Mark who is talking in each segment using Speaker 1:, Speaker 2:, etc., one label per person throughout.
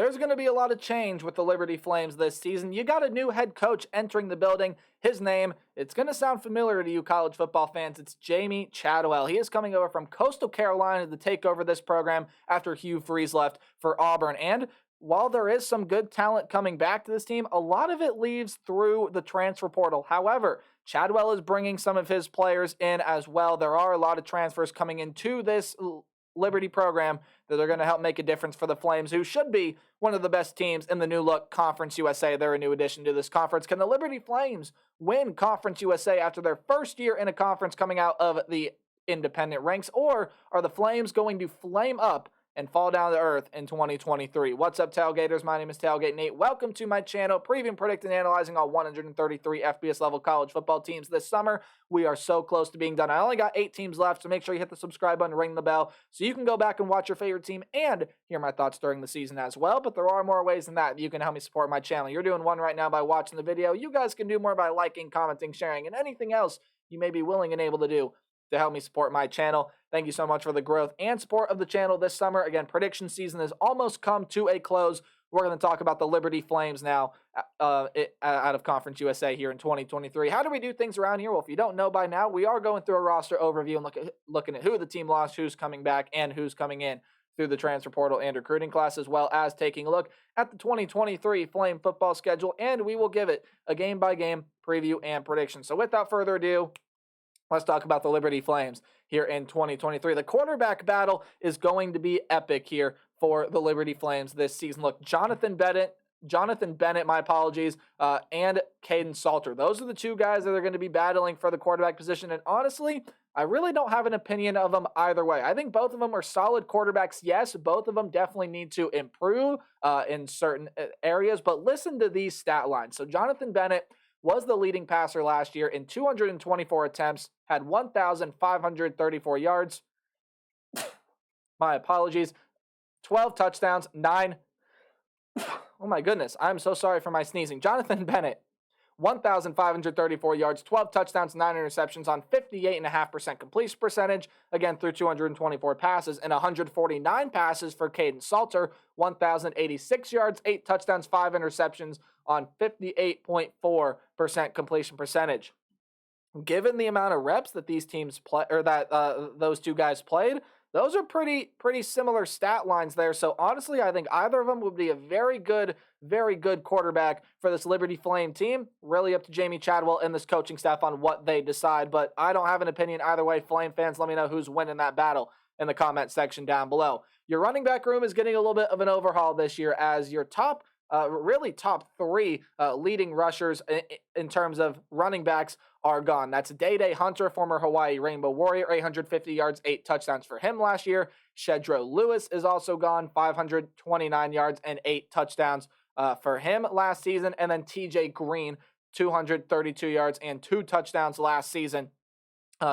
Speaker 1: There's going to be a lot of change with the Liberty Flames this season. You got a new head coach entering the building. His name, it's going to sound familiar to you college football fans. It's Jamey Chadwell. He is coming over from Coastal Carolina to take over this program after Hugh Freeze left for Auburn. And while there is some good talent coming back to this team, a lot of it leaves through the transfer portal. However, Chadwell is bringing some of his players in as well. There are a lot of transfers coming into this Liberty program that are going to help make a difference for the Flames, who should be one of the best teams in the new look Conference USA. They're a new addition to this conference. Can the Liberty Flames win Conference USA after their first year in a conference coming out of the independent ranks, or are the Flames going to flame up and fall down to earth in 2023? What's up, Tailgaters? My name is Tailgate Nate. Welcome to my channel, previewing, predicting, and analyzing all 133 FBS level college football teams this summer. We are so close to being done. I only got 8 teams left, so make sure you hit the subscribe button, ring the bell, so you can go back and watch your favorite team and hear my thoughts during the season as well. But there are more ways than that you can help me support my channel. You're doing one right now by watching the video. You guys can do more by liking, commenting, sharing, and anything else you may be willing and able to do to help me support my channel. Thank you so much for the growth and support of the channel this summer. Again, prediction season has almost come to a close. We're going to talk about the Liberty Flames now out of Conference USA here in 2023. How do we do things around here? Well, if you don't know by now, we are going through a roster overview and looking at who the team lost, who's coming back, and who's coming in through the transfer portal and recruiting class, as well as taking a look at the 2023 Flame football schedule, and we will give it a game-by-game preview and prediction. So without further ado, let's talk about the Liberty Flames here in 2023. The quarterback battle is going to be epic here for the Liberty Flames this season. Look, Jonathan Bennett, my apologies, and Caden Salter. Those are the two guys that are going to be battling for the quarterback position. And honestly, I really don't have an opinion of them either way. I think both of them are solid quarterbacks. Yes, both of them definitely need to improve in certain areas. But listen to these stat lines. So Jonathan Bennett was the leading passer last year in 224 attempts, had 1,534 yards. My apologies. 12 touchdowns, 9. Oh my goodness, I'm so sorry for my sneezing. Jonathan Bennett, 1,534 yards, 12 touchdowns, 9 interceptions on 58.5% completion percentage, again, through 224 passes, and 149 passes for Caden Salter, 1,086 yards, 8 touchdowns, 5 interceptions on 58.4% completion percentage. Given the amount of reps that these teams play, or that those two guys played, those are pretty similar stat lines there. So honestly, I think either of them would be a very good quarterback for this Liberty Flame team. Really up to Jamey Chadwell and this coaching staff on what they decide. But I don't have an opinion either way. Flame fans, let me know who's winning that battle in the comment section down below. Your running back room is getting a little bit of an overhaul this year, as your top 3 leading rushers in terms of running backs are gone. That's Day Hunter, former Hawaii Rainbow Warrior, 850 yards, 8 touchdowns for him last year. Shedro Lewis is also gone, 529 yards and 8 touchdowns for him last season. And then TJ Green, 232 yards and 2 touchdowns last season.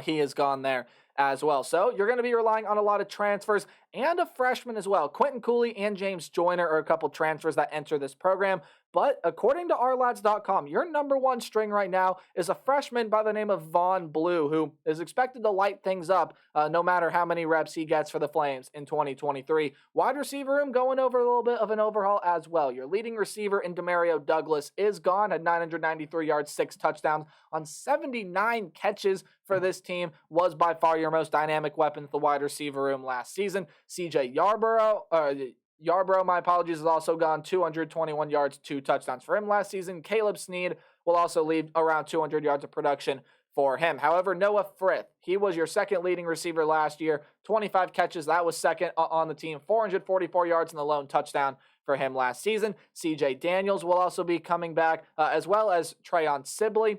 Speaker 1: He is gone there as well. So you're going to be relying on a lot of transfers and a freshman as well. Quentin Cooley and James Joyner are a couple transfers that enter this program. But according to ourlads.com, your number 1 string right now is a freshman by the name of Vaughn Blue, who is expected to light things up no matter how many reps he gets for the Flames in 2023. Wide receiver room going over a little bit of an overhaul as well. Your leading receiver in Demario Douglas is gone, had 993 yards, 6 touchdowns on 79 catches for this team, was by far your most dynamic weapon at the wide receiver room last season. CJ Yarborough, my apologies, is also gone, 221 yards, 2 touchdowns for him last season. Caleb Snead will also leave around 200 yards of production for him. However, Noah Frith, he was your second leading receiver last year, 25 catches, that was second on the team, 444 yards and the lone touchdown for him last season. CJ Daniels will also be coming back, as well as Trayon Sibley.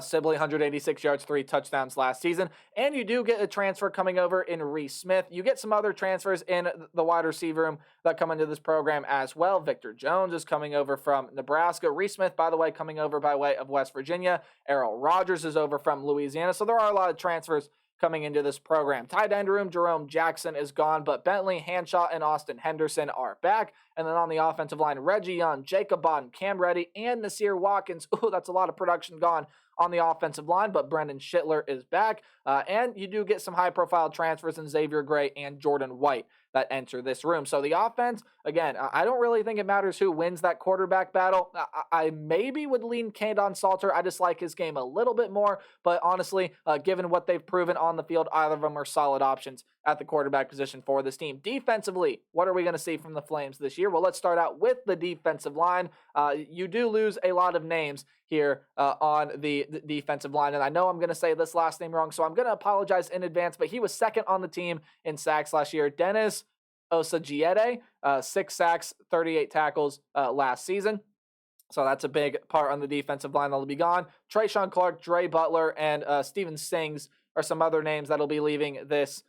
Speaker 1: Sibley, 186 yards, 3 touchdowns last season. And you do get a transfer coming over in Reese Smith. You get some other transfers in the wide receiver room that come into this program as well. Victor Jones is coming over from Nebraska. Reese Smith, by the way, coming over by way of West Virginia. Errol Rogers is over from Louisiana. So there are a lot of transfers coming into this program. Tight end room, Jerome Jackson is gone, but Bentley, Hanshaw, and Austin Henderson are back. And then on the offensive line, Reggie Young, Jacob Bodden, Cam Reddy, and Nasir Watkins. Ooh, that's a lot of production gone on the offensive line, but Brendan Schittler is back. And you do get some high-profile transfers in Xavier Gray and Jordan White. that enter this room. So the offense, again, I don't really think it matters who wins that quarterback battle. I maybe would lean Kandon Salter. I just like his game a little bit more, but honestly, given what they've proven on the field, either of them are solid options at the quarterback position for this team. Defensively, what are we going to see from the Flames this year? Well, let's start out with the defensive line. You do lose a lot of names here on the defensive line, and I know I'm going to say this last name wrong, so I'm going to apologize in advance, but he was second on the team in sacks last year. Dennis Osagiede, 6 sacks, 38 tackles last season. So that's a big part on the defensive line that'll be gone. Trayshawn Clark, Dre Butler, and Steven Sings are some other names that'll be leaving this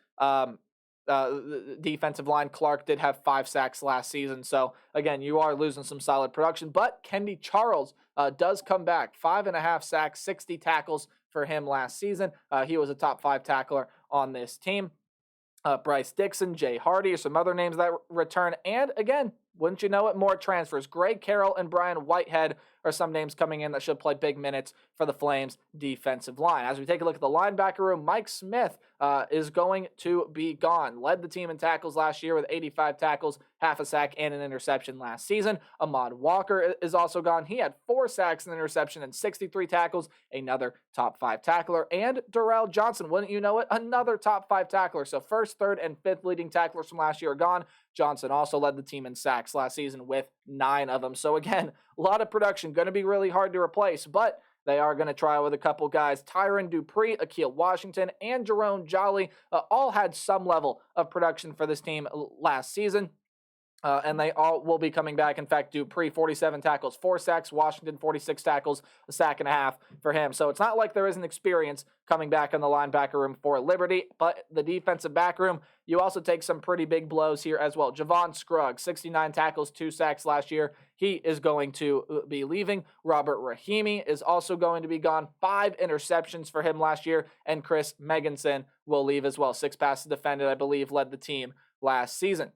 Speaker 1: defensive line. Clark did have 5 sacks last season. So, again, you are losing some solid production. But Kendi Charles does come back. 5.5 sacks, 60 tackles for him last season. He was a top 5 tackler on this team. Bryce Dixon, Jay Hardy, or some other names that return. And, again, wouldn't you know it, more transfers. Greg Carroll and Brian Whitehead are some names coming in that should play big minutes for the Flames defensive line. As we take a look at the linebacker room, Mike Smith is going to be gone. Led the team in tackles last year with 85 tackles, half a sack, and an interception last season. Ahmad Walker is also gone. He had 4 sacks, an interception, and 63 tackles, another top 5 tackler. And Darrell Johnson, wouldn't you know it, another top 5 tackler. So first, third, and fifth leading tacklers from last year are gone. Johnson also led the team in sacks last season with 9 of them. So again, a lot of production, going to be really hard to replace, but they are going to try with a couple guys. Tyron Dupree, Akil Washington, and Jerome Jolly all had some level of production for this team last season. And they all will be coming back. In fact, Dupree, 47 tackles, 4 sacks. Washington, 46 tackles, a sack and a half for him. So it's not like there isn't experience coming back in the linebacker room for Liberty. But the defensive back room, you also take some pretty big blows here as well. Javon Scruggs, 69 tackles, 2 sacks last year. He is going to be leaving. Robert Rahimi is also going to be gone. 5 interceptions for him last year. And Chris Meganson will leave as well. 6 passes defended, I believe, led the team last season.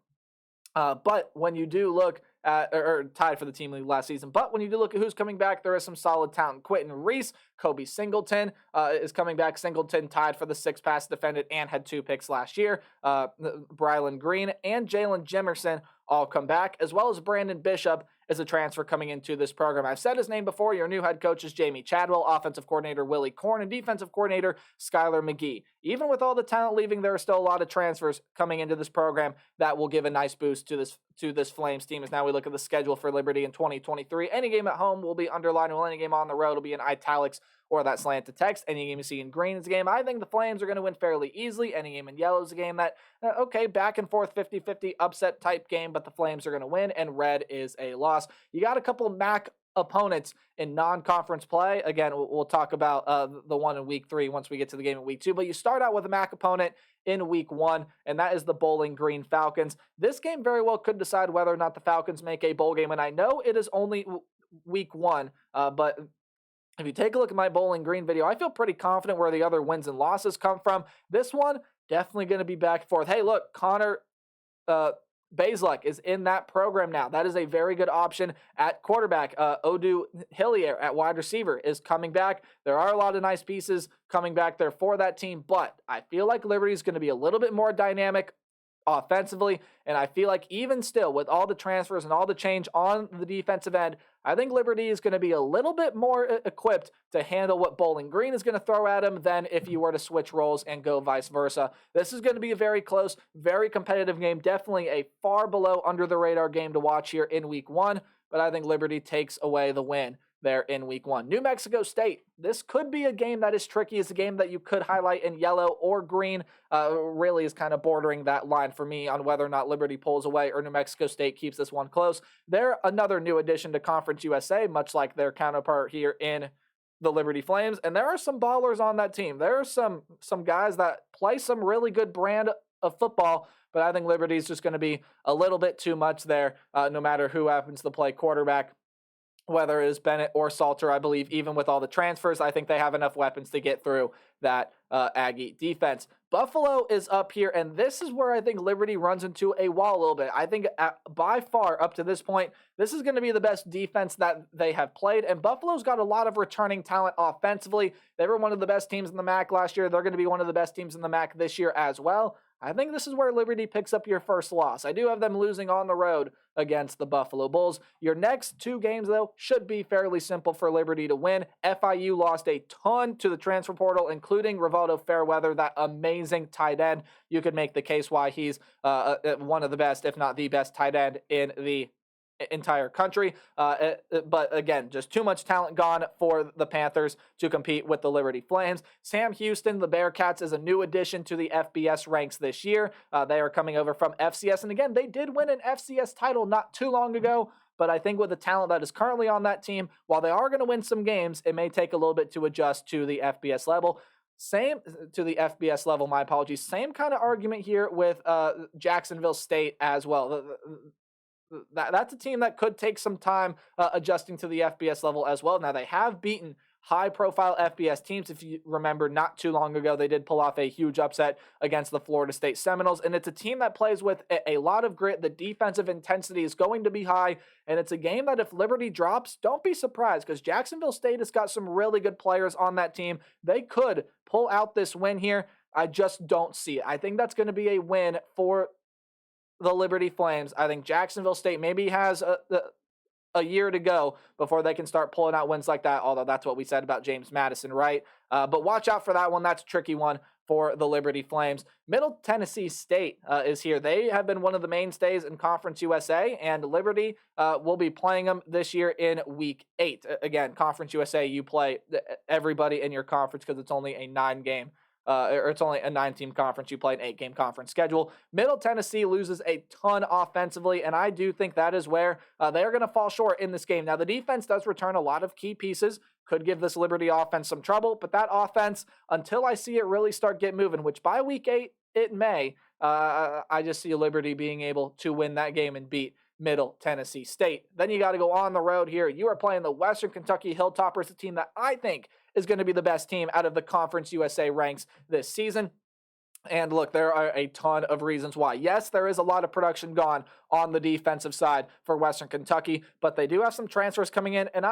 Speaker 1: But when you do look at, or tied for the team lead last season, but when you do look at who's coming back, there is some solid talent. Quentin Reese, Kobe Singleton is coming back. Singleton tied for the 6 pass defended and had 2 picks last year. Brylan Green and Jalen Jimerson all come back, as well as Brandon Bishop is a transfer coming into this program. I've said his name before. Your new head coach is Jamey Chadwell, offensive coordinator Willie Korn, and defensive coordinator Skylar McGee. Even with all the talent leaving, there are still a lot of transfers coming into this program that will give a nice boost to this Flames team. As now we look at the schedule for Liberty in 2023. Any game at home will be underlined, while any game on the road will be in italics or that slant to text. Any game you see in green is a game I think the Flames are going to win fairly easily. Any game in yellow is a game that, okay, back and forth, 50-50 upset type game, but the Flames are going to win, and red is a loss. You got a couple MAC opponents in non-conference play. Again, we'll talk about the one in week 3 once we get to the game in week 2, but you start out with a MAC opponent in week 1, and that is the Bowling Green Falcons. This game very well could decide whether or not the Falcons make a bowl game, and I know it is only week 1, but if you take a look at my Bowling Green video, I feel pretty confident where the other wins and losses come from. This one, definitely going to be back and forth. Hey, look, Connor Bazelak is in that program now. That is a very good option at quarterback. Odu Hillier at wide receiver is coming back. There are a lot of nice pieces coming back there for that team, but I feel like Liberty is going to be a little bit more dynamic offensively, and I feel like even still with all the transfers and all the change on the defensive end, I think Liberty is going to be a little bit more equipped to handle what Bowling Green is going to throw at them than if you were to switch roles and go vice versa. This is going to be a very close, very competitive game, definitely a far below under the radar game to watch here in week 1, but I think Liberty takes away the win there in week 1. New Mexico State. This could be a game that is tricky. It's a game that you could highlight in yellow or green. Really is kind of bordering that line for me on whether or not Liberty pulls away or New Mexico State keeps this one close. They're another new addition to Conference USA, much like their counterpart here in the Liberty Flames. And there are some ballers on that team. There are some guys that play some really good brand of football, but I think Liberty is just going to be a little bit too much there, no matter who happens to play quarterback. Whether it is Bennett or Salter, I believe even with all the transfers, I think they have enough weapons to get through that Aggie defense. Buffalo is up here, and this is where I think Liberty runs into a wall a little bit. I think by far up to this point, this is going to be the best defense that they have played, and Buffalo's got a lot of returning talent offensively. They were one of the best teams in the MAC last year. They're going to be one of the best teams in the MAC this year as well. I think this is where Liberty picks up your first loss. I do have them losing on the road against the Buffalo Bulls. Your next 2 games, though, should be fairly simple for Liberty to win. FIU lost a ton to the transfer portal, including Rivaldo Fairweather, that amazing tight end. You could make the case why he's one of the best, if not the best tight end in the entire country. But again, just too much talent gone for the Panthers to compete with the Liberty Flames. Sam Houston, the Bearcats, is a new addition to the FBS ranks this year. They are coming over from FCS. And again, they did win an FCS title not too long ago. But I think with the talent that is currently on that team, while they are going to win some games, it may take a little bit to adjust to the FBS level. Same to the FBS level, my apologies. Same kind of argument here with Jacksonville State as well. That's a team that could take some time adjusting to the FBS level as well. Now, they have beaten high-profile FBS teams. If you remember, not too long ago, they did pull off a huge upset against the Florida State Seminoles, and it's a team that plays with a lot of grit. The defensive intensity is going to be high, and it's a game that if Liberty drops, don't be surprised, because Jacksonville State has got some really good players on that team. They could pull out this win here. I just don't see it. I think that's going to be a win for the Liberty Flames. I think Jacksonville State maybe has a year to go before they can start pulling out wins like that, although that's what we said about James Madison, right? But watch out for that one. That's a tricky one for the Liberty Flames. Middle Tennessee State is here. They have been one of the mainstays in Conference USA, and Liberty will be playing them this year in Week 8. Again, Conference USA, you play everybody in your conference because it's only a 9-game or it's only a 9-team conference. You play an 8-game conference schedule. Middle Tennessee loses a ton offensively, and I do think that is where they are going to fall short in this game. Now, the defense does return a lot of key pieces, could give this Liberty offense some trouble, but that offense, until I see it really start get moving, which by Week 8, it may, I just see Liberty being able to win that game and beat Middle Tennessee State. Then you got to go on the road here. You are playing the Western Kentucky Hilltoppers, a team that I think is going to be the best team out of the Conference USA ranks this season. And look, there are a ton of reasons why. Yes, there is a lot of production gone on the defensive side for Western Kentucky, but they do have some transfers coming in. And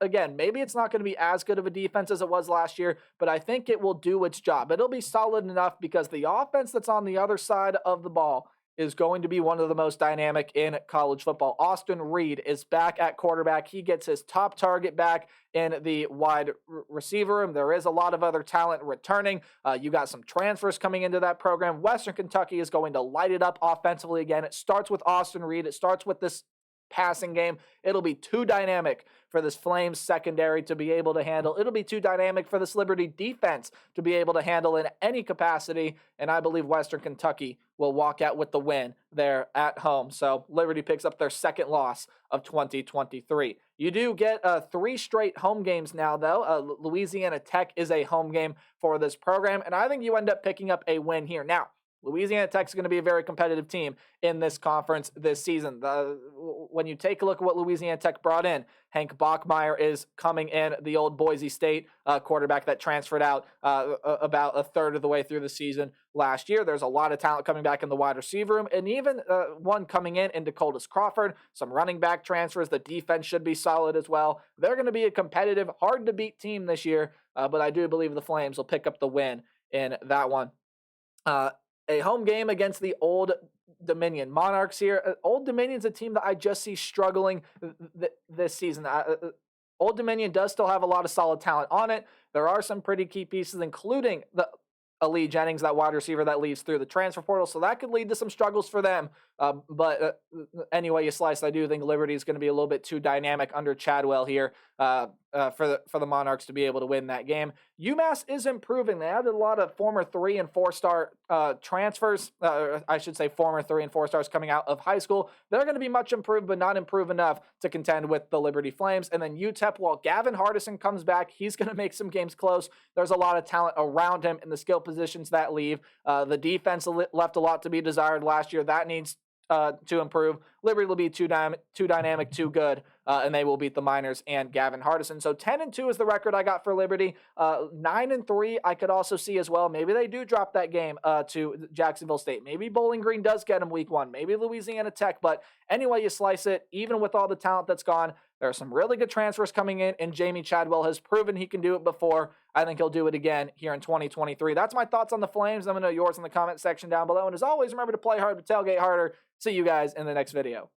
Speaker 1: again, maybe it's not going to be as good of a defense as it was last year, but I think it will do its job. It'll be solid enough because the offense that's on the other side of the ball is going to be one of the most dynamic in college football. Austin Reed is back at quarterback. He gets his top target back in the wide receiver room. There is a lot of other talent returning. You got some transfers coming into that program. Western Kentucky is going to light it up offensively again. It starts with Austin Reed. It starts with this passing game. It'll be too dynamic for this Flames secondary to be able to handle. It'll be too dynamic for this Liberty defense to be able to handle in any capacity, and I believe Western Kentucky will walk out with the win there at home. So Liberty picks up their second loss of 2023. You do get 3 straight home games now, though. Louisiana Tech is a home game for this program, and I think you end up picking up a win here. Now, Louisiana Tech is going to be a very competitive team in this conference this season. When you take a look at what Louisiana Tech brought in, Hank Bachmeier is coming in, the old Boise State quarterback that transferred out about a third of the way through the season last year. There's a lot of talent coming back in the wide receiver room, and even one coming in Dakotas Crawford. Some running back transfers. The defense should be solid as well. They're going to be a competitive, hard-to-beat team this year, but I do believe the Flames will pick up the win in that one. A home game against the Old Dominion Monarchs here. Old Dominion's a team that I just see struggling this season. Old Dominion does still have a lot of solid talent on it. There are some pretty key pieces, including the Ali Jennings, that wide receiver that leaves through the transfer portal. So that could lead to some struggles for them. But anyway you slice, I do think Liberty is going to be a little bit too dynamic under Chadwell here for the Monarchs to be able to win that game. UMass is improving. They added a lot of former 3- and 4-star transfers. I should say former 3- and 4-stars coming out of high school. They're going to be much improved, but not improved enough to contend with the Liberty Flames. And then UTEP, while Gavin Hardison comes back, he's going to make some games close. There's a lot of talent around him in the skill positions that leave. The defense left a lot to be desired last year. That needs to improve. Liberty will be too dynamic, too good, and they will beat the Miners and Gavin Hardison. So 10-2 is the record I got for Liberty. 9-3 I could also see as well. Maybe they do drop that game to Jacksonville State. Maybe Bowling Green does get them week 1. Maybe Louisiana Tech. But anyway you slice it, even with all the talent that's gone, There are some really good transfers coming in, and Jamey Chadwell has proven he can do it before. I think he'll do it again here in 2023. That's my thoughts on the Flames. Let me know yours in the comment section down below. And as always, remember to play hard but tailgate harder. See you guys in the next video.